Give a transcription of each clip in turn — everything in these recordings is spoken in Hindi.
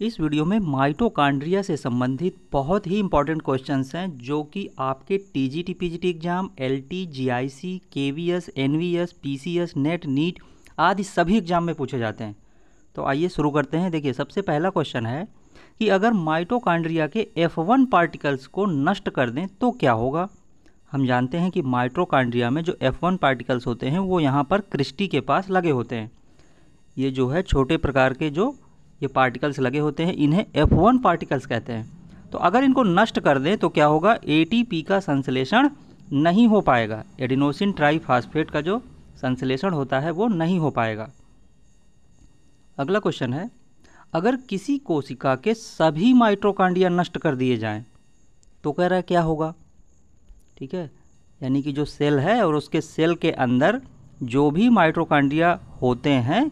इस वीडियो में माइटोकॉन्ड्रिया से संबंधित बहुत ही इंपॉर्टेंट क्वेश्चंस हैं जो कि आपके TGT PGT exam, LT, GIC, KVS, NVS, PCS, NET, NEET आदि सभी एग्जाम में पूछे जाते हैं। तो आइए शुरू करते हैं। देखिए, सबसे पहला क्वेश्चन है कि अगर माइटोकॉन्ड्रिया के F1 पार्टिकल्स को नष्ट कर दें तो क्या होगा। हम जानते हैं कि माइटोकॉन्ड्रिया में जो F1 पार्टिकल्स होते हैं वो यहाँ पर क्रिस्टी के पास लगे होते हैं। ये जो है छोटे प्रकार के जो ये पार्टिकल्स लगे होते हैं, इन्हें F1 पार्टिकल्स कहते हैं। तो अगर इनको नष्ट कर दें तो क्या होगा, एटीपी का संश्लेषण नहीं हो पाएगा। एडिनोसिन ट्राईफॉस्फेट का जो संश्लेषण होता है वो नहीं हो पाएगा। अगला क्वेश्चन है, अगर किसी कोशिका के सभी माइटोकॉन्ड्रिया नष्ट कर दिए जाएं तो कह रहा है क्या होगा। ठीक है, यानी कि जो सेल है और उसके सेल के अंदर जो भी माइटोकॉन्ड्रिया होते हैं,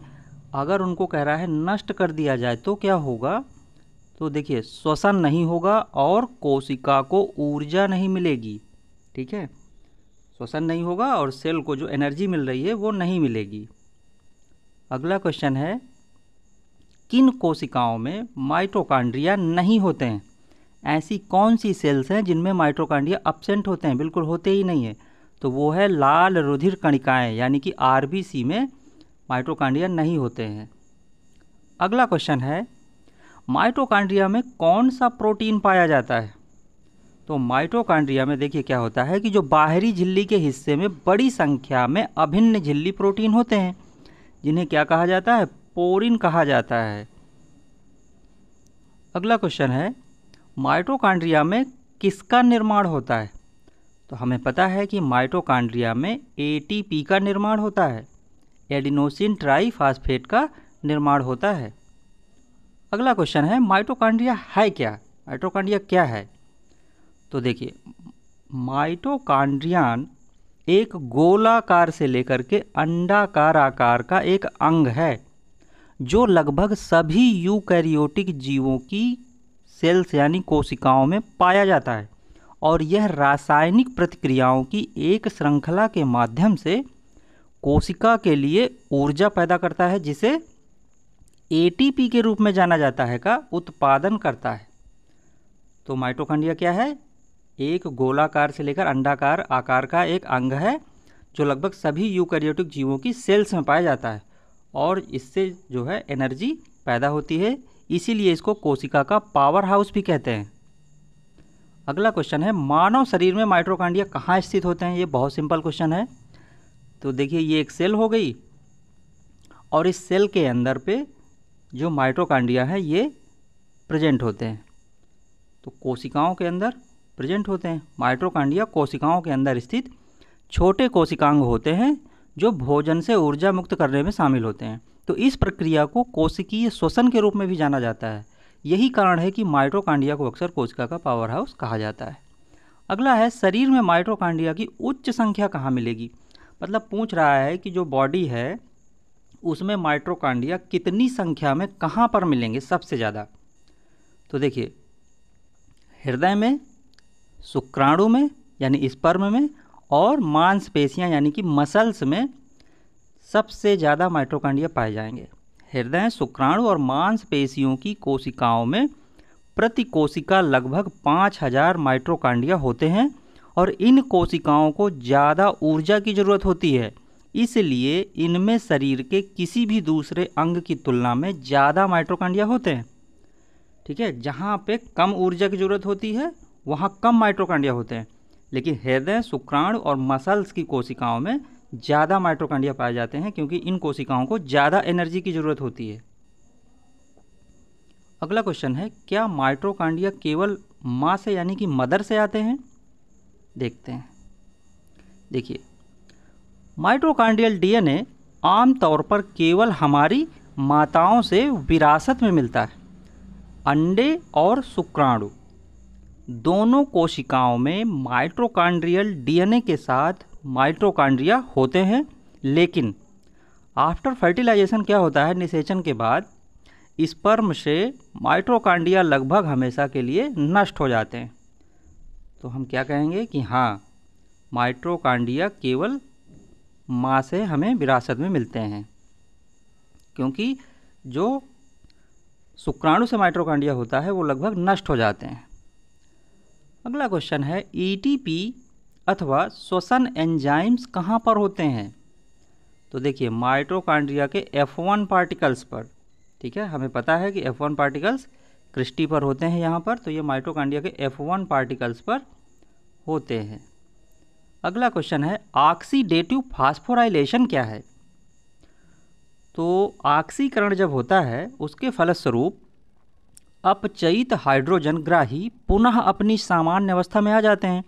अगर उनको कह रहा है नष्ट कर दिया जाए तो क्या होगा। तो देखिए, श्वसन नहीं होगा और कोशिका को ऊर्जा नहीं मिलेगी। ठीक है, श्वसन नहीं होगा और सेल को जो एनर्जी मिल रही है वो नहीं मिलेगी। अगला क्वेश्चन है, किन कोशिकाओं में माइटोकॉन्ड्रिया नहीं होते हैं। ऐसी कौन सी सेल्स हैं जिनमें माइटोकॉन्ड्रिया अब्सेंट होते हैं, बिल्कुल होते ही नहीं है। तो वो है लाल रुधिर कणिकाएं, यानी कि आरबीसी में माइटोकॉन्ड्रिया नहीं होते हैं। अगला क्वेश्चन है, माइटोकॉन्ड्रिया में कौन सा प्रोटीन पाया जाता है। तो माइटोकॉन्ड्रिया में देखिए क्या होता है कि जो बाहरी झिल्ली के हिस्से में बड़ी संख्या में अभिन्न झिल्ली प्रोटीन होते हैं, जिन्हें क्या कहा जाता है, पोरिन कहा जाता है। अगला क्वेश्चन है, माइटोकॉन्ड्रिया में किसका निर्माण होता है। तो हमें पता है कि माइटोकॉन्ड्रिया में एटीपी का निर्माण होता है, एडिनोसिन ट्राईफॉस्फेट का निर्माण होता है। अगला क्वेश्चन है, माइटोकॉन्ड्रिया है क्या। माइटोकॉन्ड्रिया क्या है। तो देखिए, माइटोकॉन्ड्रियन एक गोलाकार से लेकर के अंडाकार आकार का एक अंग है जो लगभग सभी यूकैरियोटिक जीवों की सेल्स यानी कोशिकाओं में पाया जाता है, और यह रासायनिक प्रतिक्रियाओं की एक श्रृंखला के माध्यम से कोशिका के लिए ऊर्जा पैदा करता है, जिसे एटीपी के रूप में जाना जाता है, का उत्पादन करता है। तो माइटोकॉन्ड्रिया क्या है, एक गोलाकार से लेकर अंडाकार आकार का एक अंग है जो लगभग सभी यूकैरियोटिक जीवों की सेल्स में पाया जाता है, और इससे जो है एनर्जी पैदा होती है, इसीलिए इसको कोशिका का पावर हाउस भी कहते हैं। अगला क्वेश्चन है, मानव शरीर में माइटोकॉन्ड्रिया कहाँ स्थित होते हैं। ये बहुत सिंपल क्वेश्चन है। तो देखिए, ये एक सेल हो गई और इस सेल के अंदर पे जो माइटोकॉन्ड्रिया है ये प्रेजेंट होते हैं। तो कोशिकाओं के अंदर प्रेजेंट होते हैं। माइटोकॉन्ड्रिया कोशिकाओं के अंदर स्थित छोटे कोशिकांग होते हैं जो भोजन से ऊर्जा मुक्त करने में शामिल होते हैं। तो इस प्रक्रिया को कोशिकीय श्वसन के रूप में भी जाना जाता है। यही कारण है कि माइटोकॉन्ड्रिया को अक्सर कोशिका का पावर हाउस कहा जाता है। अगला है, शरीर में माइटोकॉन्ड्रिया की उच्च संख्या कहाँ मिलेगी। मतलब पूछ रहा है कि जो बॉडी है उसमें माइटोकॉन्ड्रिया कितनी संख्या में कहाँ पर मिलेंगे सबसे ज़्यादा। तो देखिए, हृदय में, शुक्राणु में यानी स्पर्म में, और मांसपेशियां यानी कि मसल्स में सबसे ज़्यादा माइटोकॉन्ड्रिया पाए जाएंगे। हृदय, शुक्राणु और मांसपेशियों की कोशिकाओं में प्रति कोशिका लगभग 5000 माइटोकॉन्ड्रिया होते हैं, और इन कोशिकाओं को ज़्यादा ऊर्जा की ज़रूरत होती है, इसलिए इनमें शरीर के किसी भी दूसरे अंग की तुलना में ज़्यादा माइटोकॉन्ड्रिया होते हैं। ठीक है, जहाँ पे कम ऊर्जा की ज़रूरत होती है वहाँ कम माइटोकॉन्ड्रिया होते हैं, लेकिन हृदय, शुक्राणु और मसल्स की कोशिकाओं में ज़्यादा माइटोकॉन्ड्रिया पाए जाते हैं, क्योंकि इन कोशिकाओं को ज़्यादा एनर्जी की ज़रूरत होती है। अगला क्वेश्चन है, क्या माइटोकॉन्ड्रिया केवल माँ से यानी कि मदर से आते हैं। देखते हैं। देखिए, माइटोकॉन्ड्रियल डीएनए आमतौर पर केवल हमारी माताओं से विरासत में मिलता है। अंडे और शुक्राणु दोनों कोशिकाओं में माइटोकॉन्ड्रियल डीएनए के साथ माइटोकॉन्ड्रिया होते हैं, लेकिन आफ्टर फर्टिलाइजेशन क्या होता है, निषेचन के बाद स्पर्म से माइटोकॉन्ड्रिया लगभग हमेशा के लिए नष्ट हो जाते हैं। तो हम क्या कहेंगे कि हाँ, माइटोकॉन्ड्रिया केवल माँ से हमें विरासत में मिलते हैं, क्योंकि जो शुक्राणु से माइटोकॉन्ड्रिया होता है वो लगभग नष्ट हो जाते हैं। अगला क्वेश्चन है एटीपी अथवा श्वसन एंजाइम्स कहाँ पर होते हैं? तो देखिए माइटोकॉन्ड्रिया के F1 पार्टिकल्स पर, ठीक है, हमें पता है कि F1 पार्टिकल्स क्रिस्टी पर होते हैं यहाँ पर, तो ये माइटोकॉन्ड्रिया के F1 पार्टिकल्स पर होते हैं। अगला क्वेश्चन है ऑक्सीडेटिव फास्फोराइलेशन क्या है? तो ऑक्सीकरण जब होता है उसके फलस्वरूप अपचयित हाइड्रोजन ग्राही पुनः अपनी सामान्य अवस्था में आ जाते हैं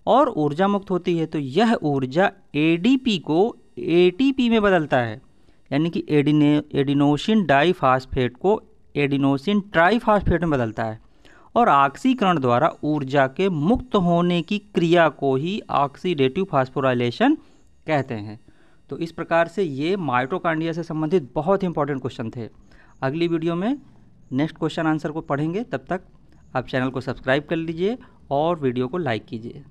और ऊर्जा मुक्त होती है। तो यह ऊर्जा एडीपी को एटीपी में बदलता है, यानी कि एडिनोसिन डाइफास्फेट को एडिनोसिन ट्राइफास्फेट में बदलता है और ऑक्सीकरण द्वारा ऊर्जा के मुक्त होने की क्रिया को ही ऑक्सीडेटिव फास्फोराइलेशन कहते हैं। तो इस प्रकार से ये माइटोकॉन्ड्रिया से संबंधित बहुत इंपॉर्टेंट क्वेश्चन थे। अगली वीडियो में नेक्स्ट क्वेश्चन आंसर को पढ़ेंगे, तब तक आप चैनल को सब्सक्राइब कर लीजिए और वीडियो को लाइक कीजिए।